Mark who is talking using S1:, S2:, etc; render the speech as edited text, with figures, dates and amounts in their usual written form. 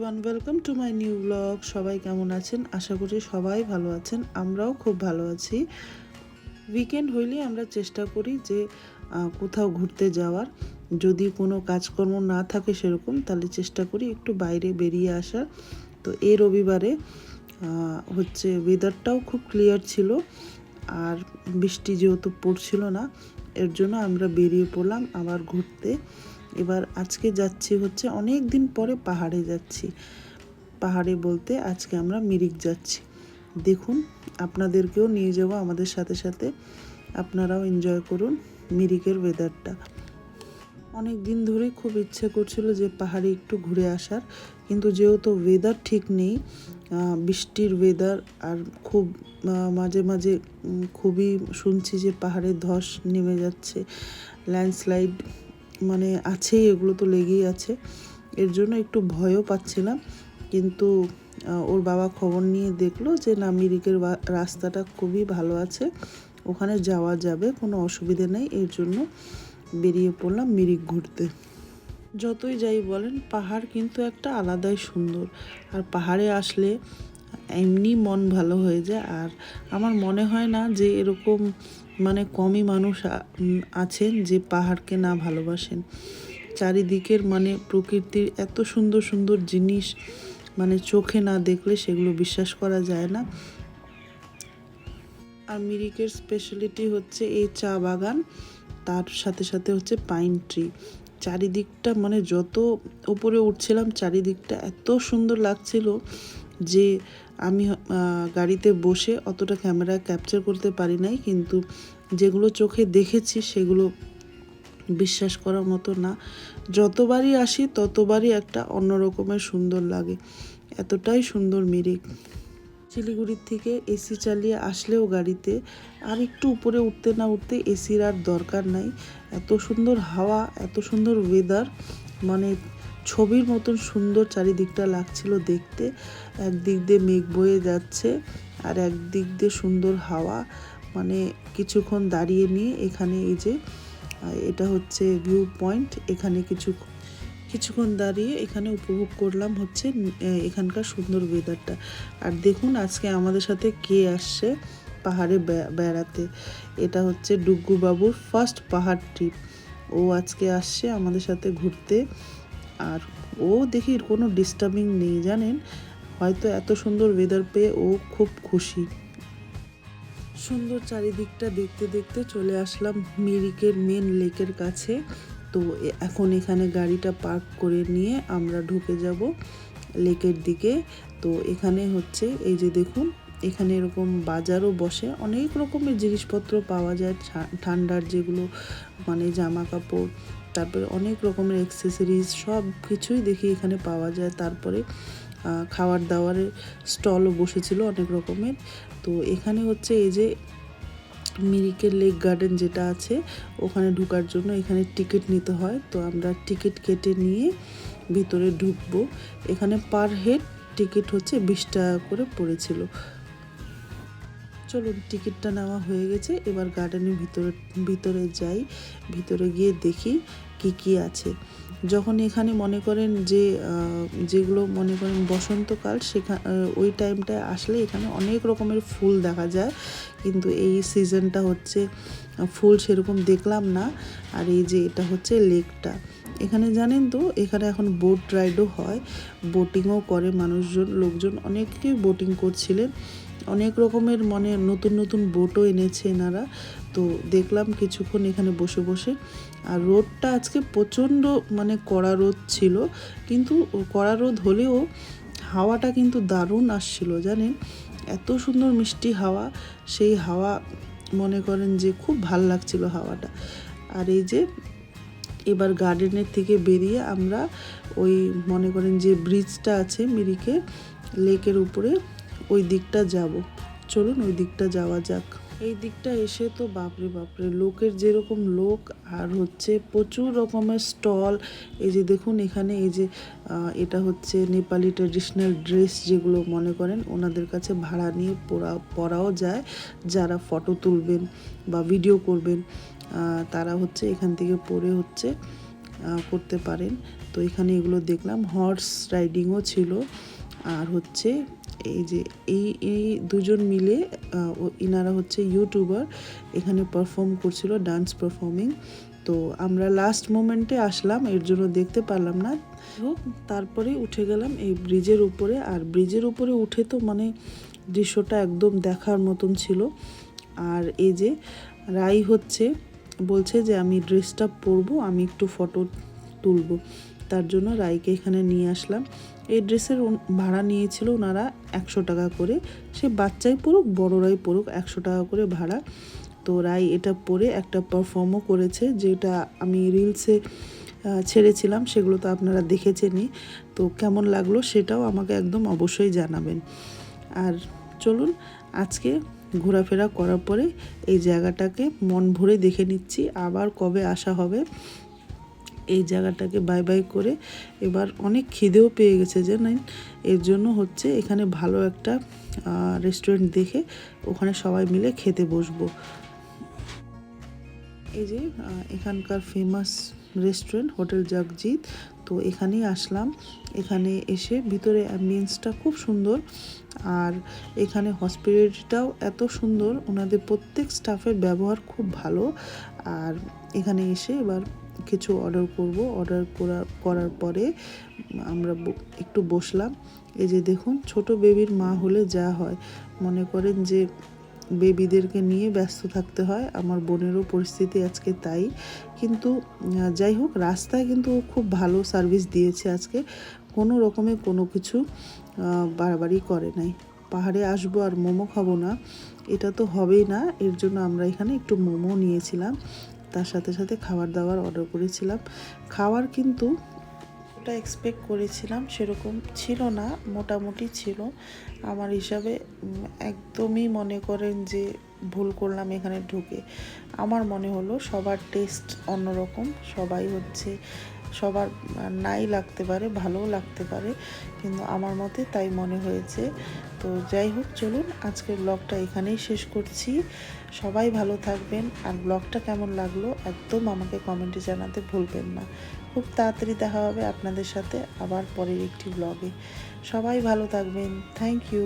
S1: Everyone, welcome to my new blog. সবাই কেমন আছেন? আশা করি সবাই ভালো আছেন, আমরাও খুব ভালো আছি। উইকেন্ড হইলে আমরা চেষ্টা করি যে কোথাও ঘুরতে যাওয়ার। যদি কোনো কাজকর্ম না থাকে সেরকম, তাহলে চেষ্টা করি একটু বাইরে বেরিয়ে আসার। তো এই রবিবারে হচ্ছে ওয়েদারটাও খুব ক্লিয়ার ছিল, আর বৃষ্টি যেহেতু পড়ছিল না, এর জন্য আমরা বেরিয়ে পড়লাম আবার ঘুরতে। এবার আজকে যাচ্ছি হচ্ছে অনেক দিন পরে পাহাড়ে যাচ্ছি। পাহাড়ে বলতে আজকে আমরা মিরিক যাচ্ছি। দেখুন, আপনাদেরকেও নিয়ে যাব আমাদের সাথে সাথে, আপনারাও এনজয় করুন মিরিকের ওয়েদারটা। অনেক দিন ধরে খুব ইচ্ছে করছিল যে পাহাড়ে একটু ঘুরে আসার, কিন্তু যেহেতু ওয়েদার ঠিক নেই, বৃষ্টির ওয়েদার, আর খুব মাঝে মাঝে খুবই শুনছি যে পাহাড়ে ধস নেমে যাচ্ছে, ল্যান্ডস্লাইড মানে আছেই, এগুলো তো লেগেই আছে। এর জন্য একটু ভয়ও পাচ্ছিলাম, কিন্তু ওর বাবা খবর নিয়ে দেখলো যে না, মিরিকের রাস্তাটা খুবই ভালো আছে, ওখানে যাওয়া যাবে, কোনো অসুবিধে নেই। এর জন্য বেরিয়ে পড়লাম মিরিক ঘুরতে। যতই যাই বলেন, পাহাড় কিন্তু একটা আলাদাই সুন্দর, আর পাহাড়ে আসলে এমনি মন ভালো হয়ে যায়। আর আমার মনে হয় না যে এরকম মানে কমই মানুষ আছেন যে পাহাড়কে না ভালোবাসেন। চারিদিকের মানে প্রকৃতির এত সুন্দর সুন্দর জিনিস, মানে চোখে না দেখলে সেগুলো বিশ্বাস করা যায় না। আর মিরিকের স্পেশালিটি হচ্ছে এই চা বাগান, তার সাথে সাথে হচ্ছে পাইন ট্রি। চারিদিকটা মানে যত উপরে উঠছিলাম, চারিদিকটা এত সুন্দর লাগছিল যে আমি গাড়িতে বসে অতটা ক্যামেরা ক্যাপচার করতে পারি নাই, কিন্তু যেগুলো চোখে দেখেছি সেগুলো বিশ্বাস করার মতো না। যতবারই আসি ততবারই একটা অন্যরকমের সুন্দর লাগে, এতটাই সুন্দর মিরিক। শিলিগুড়ির থেকে এসি চালিয়ে আসলেও গাড়িতে আর একটু উপরে উঠতে না উঠতে এসির আর দরকার নাই। এত সুন্দর হাওয়া, এত সুন্দর ওয়েদার, মানে ছবির মতন সুন্দর চারিদিকটা লাগছিল দেখতে। একদিক দিয়ে মেঘ বয়ে যাচ্ছে আর একদিক দিয়ে সুন্দর হাওয়া। মানে কিছুক্ষণ দাঁড়িয়ে নিয়ে এখানে এই যে এটা হচ্ছে ভিউ পয়েন্ট, এখানে কিছুক্ষণ দাঁড়িয়ে এখানে উপভোগ করলাম হচ্ছে এখানকার সুন্দর ওয়েদারটা। আর দেখুন আজকে আমাদের সাথে কে আসছে পাহাড়ে বেড়াতে। এটা হচ্ছে ডুগ্গু বাবুর ফার্স্ট পাহাড় ট্রিপ। ও আজকে আসছে আমাদের সাথে ঘুরতে, আর ও দেখি কোনো ডিস্টার্বিং নেই, জানেন, হয়তো এত সুন্দর ওয়েদার পেয়ে ও খুব খুশি। সুন্দর চারিদিকটা দেখতে দেখতে চলে আসলাম মিরিকের মেন লেকের কাছে। তো এখন এখানে গাড়িটা পার্ক করে নিয়ে আমরা ঢুকে যাব লেকের দিকে। তো এখানে হচ্ছে এই যে দেখুন, এখানে এরকম বাজারও বসে, অনেক রকমের জিনিসপত্র পাওয়া যায়, ঠান্ডার যেগুলো মানে জামা কাপড়, তারপরে অনেক রকমের অ্যাক্সেসরিজ, সব কিছুই দেখি এখানে পাওয়া যায়। তারপরে খাবার দাবারের স্টলও বসেছিল অনেক রকমের। তো এখানে হচ্ছে এই যে মিরিকের লেক গার্ডেন যেটা আছে, ওখানে ঢোকার জন্য এখানে টিকিট নিতে হয়। তো আমরা টিকিট কেটে নিয়ে ভিতরে ঢুকবো। এখানে পার হেড টিকিট হচ্ছে 20 টাকা করে পড়েছিল। চলুন, টিকিটটা নেওয়া হয়ে গেছে, এবার গার্ডেনের ভিতরে যাই। ভিতরে গিয়ে দেখি কি কি আছে। যখন এখানে মনে করেন যে যেগুলো মনে করেন বসন্তকাল, সেখানে ওই টাইমটায় আসলে এখানে অনেক রকমের ফুল দেখা যায়, কিন্তু এই সিজনটা হচ্ছে ফুল সেরকম দেখলাম না। আর এই যে এটা হচ্ছে লেকটা, এখানে জানেন তো এখানে এখন বোট রাইডও হয়, বোটিংও করে লোকজন অনেকেই বোটিং করছিলেন। অনেক রকমের মানে নতুন নতুন বোটও এনেছে এনারা। তো দেখলাম কিছুক্ষণ এখানে বসে বসে। আর রোদটা আজকে প্রচণ্ড মানে কড়া রোদ ছিল, কিন্তু কড়া রোদ হলেও হাওয়াটা কিন্তু দারুণ আসছিল, জানেন, এত সুন্দর মিষ্টি হাওয়া। সেই হাওয়া মনে করেন যে খুব ভাল লাগছিল হাওয়াটা। আর এই যে এবার গার্ডেনের থেকে বেরিয়ে আমরা ওই মনে করেন যে ব্রিজটা আছে মিরিকে লেকের উপরে, ওই দিকটা যাব। চলুন ওই দিকটা যাওয়া যাক। এই দিকটা এসে তো বাপরে বাপরে, লোকের যেরকম লোক, আর হচ্ছে প্রচুর রকমের স্টল। এই যে দেখুন এখানে এই যে এটা হচ্ছে নেপালি ট্র্যাডিশনাল ড্রেস, যেগুলো মনে করেন ওনাদের কাছে ভাড়া নিয়ে পরাও যায়। যারা ফটো তুলবেন বা ভিডিও করবেন তারা হচ্ছে এখান থেকে পরে হচ্ছে করতে পারেন। তো তো এখানে এগুলো দেখলাম, হর্স রাইডিংও ছিল। আর হচ্ছে এই যে এই দুজন মিলে ইনারা হচ্ছে ইউটিউবার, এখানে পারফর্ম করছিল, ডান্স পারফর্মিং। তো আমরা লাস্ট মোমেন্টে আসলাম, এর জন্য দেখতে পারলাম না। হোক, তারপরে উঠে গেলাম এই ব্রিজের উপরে। আর ব্রিজের উপরে উঠে তো মানে দৃশ্যটা একদম দেখার মতন ছিল। আর এই যে রাই হচ্ছে বলছে যে আমি ড্রেসটা পরবো, আমি একটু ফটো তুলবো, তার জন্য রাইকে এখানে নিয়ে আসলাম। এই ড্রেসের ভাড়া নিয়েছিল ওনারা 100 টাকা করে, সে বাচ্চাই পড়ুক বড়রাই পড়ুক, 100 টাকা করে ভাড়া। তো রাই এটা পরে একটা পারফর্মও করেছে, যেটা আমি রিলসে ছেড়েছিলাম, সেগুলো তো আপনারা দেখেছেনই। তো কেমন লাগলো সেটাও আমাকে একদম অবশ্যই জানাবেন। আর চলুন আজকে ঘোরাফেরা করার পরে এই জায়গাটাকে মন ভরে দেখে নিচ্ছি, আবার কবে আসা হবে। এই জায়গাটাকে বাই বাই করে এবার অনেক খিদেও পেয়ে গেছে জানেন, এর জন্য হচ্ছে এখানে ভালো একটা রেস্টুরেন্ট দেখে ওখানে সবাই মিলে খেতে বসবো। এই যে এখানকার ফেমাস রেস্টুরেন্ট হোটেল জগজিৎ, তো এখানেই আসলাম। এখানে এসে ভিতরে অ্যাম্বিয়েন্সটা খুব সুন্দর, আর এখানে হসপিটালিটিটাও এত সুন্দর, ওনাদের প্রত্যেক স্টাফের ব্যবহার খুব ভালো। আর এখানে এসে এবার কিছু অর্ডার করব, অর্ডার করার পরে আমরা একটু বসলাম। এই যে দেখুন, ছোট বেবির মা হলে যা হয়, মনে করেন যে বেবিদেরকে নিয়ে ব্যস্ত থাকতে হয়। আমার বোনেরও পরিস্থিতি আজকে তাই, কিন্তু যাই হোক, রাস্তায় কিন্তু খুব ভালো সার্ভিস দিয়েছে আজকে, কোনো রকমে কোনো কিছু বাড়াবাড়ি করে নাই। পাহাড়ে আসবো আর মোমো খাবো না, এটা তো হবেই না, এর জন্য আমরা এখানে একটু মোমো নিয়েছিলাম, তার সাথে সাথে খাবার দাবার অর্ডার করেছিলাম। খাবার কিন্তু ওটা এক্সপেক্ট করেছিলাম সেরকম ছিল না, মোটামুটি ছিল আমার হিসাবে। একদমই মনে করেন যে ভুল করলাম এখানে ঢুকে। আমার মনে হলো সবার টেস্ট অন্যরকম, সবাই হচ্ছে সবার নাই লাগতে পারে, ভালোও লাগতে পারে, কিন্তু আমার মতে তাই মনে হয়েছে। তো যাই হোক, চলুন আজকের ব্লগটা এখানেই শেষ করছি। সবাই ভালো থাকবেন, আর ব্লগটা কেমন লাগলো একদম আমাকে কমেন্টে জানাতে ভুলবেন না। খুব তাড়াতাড়ি দেখা হবে আপনাদের সাথে আবার পরের একটি ব্লগে। সবাই ভালো থাকবেন, থ্যাংক ইউ।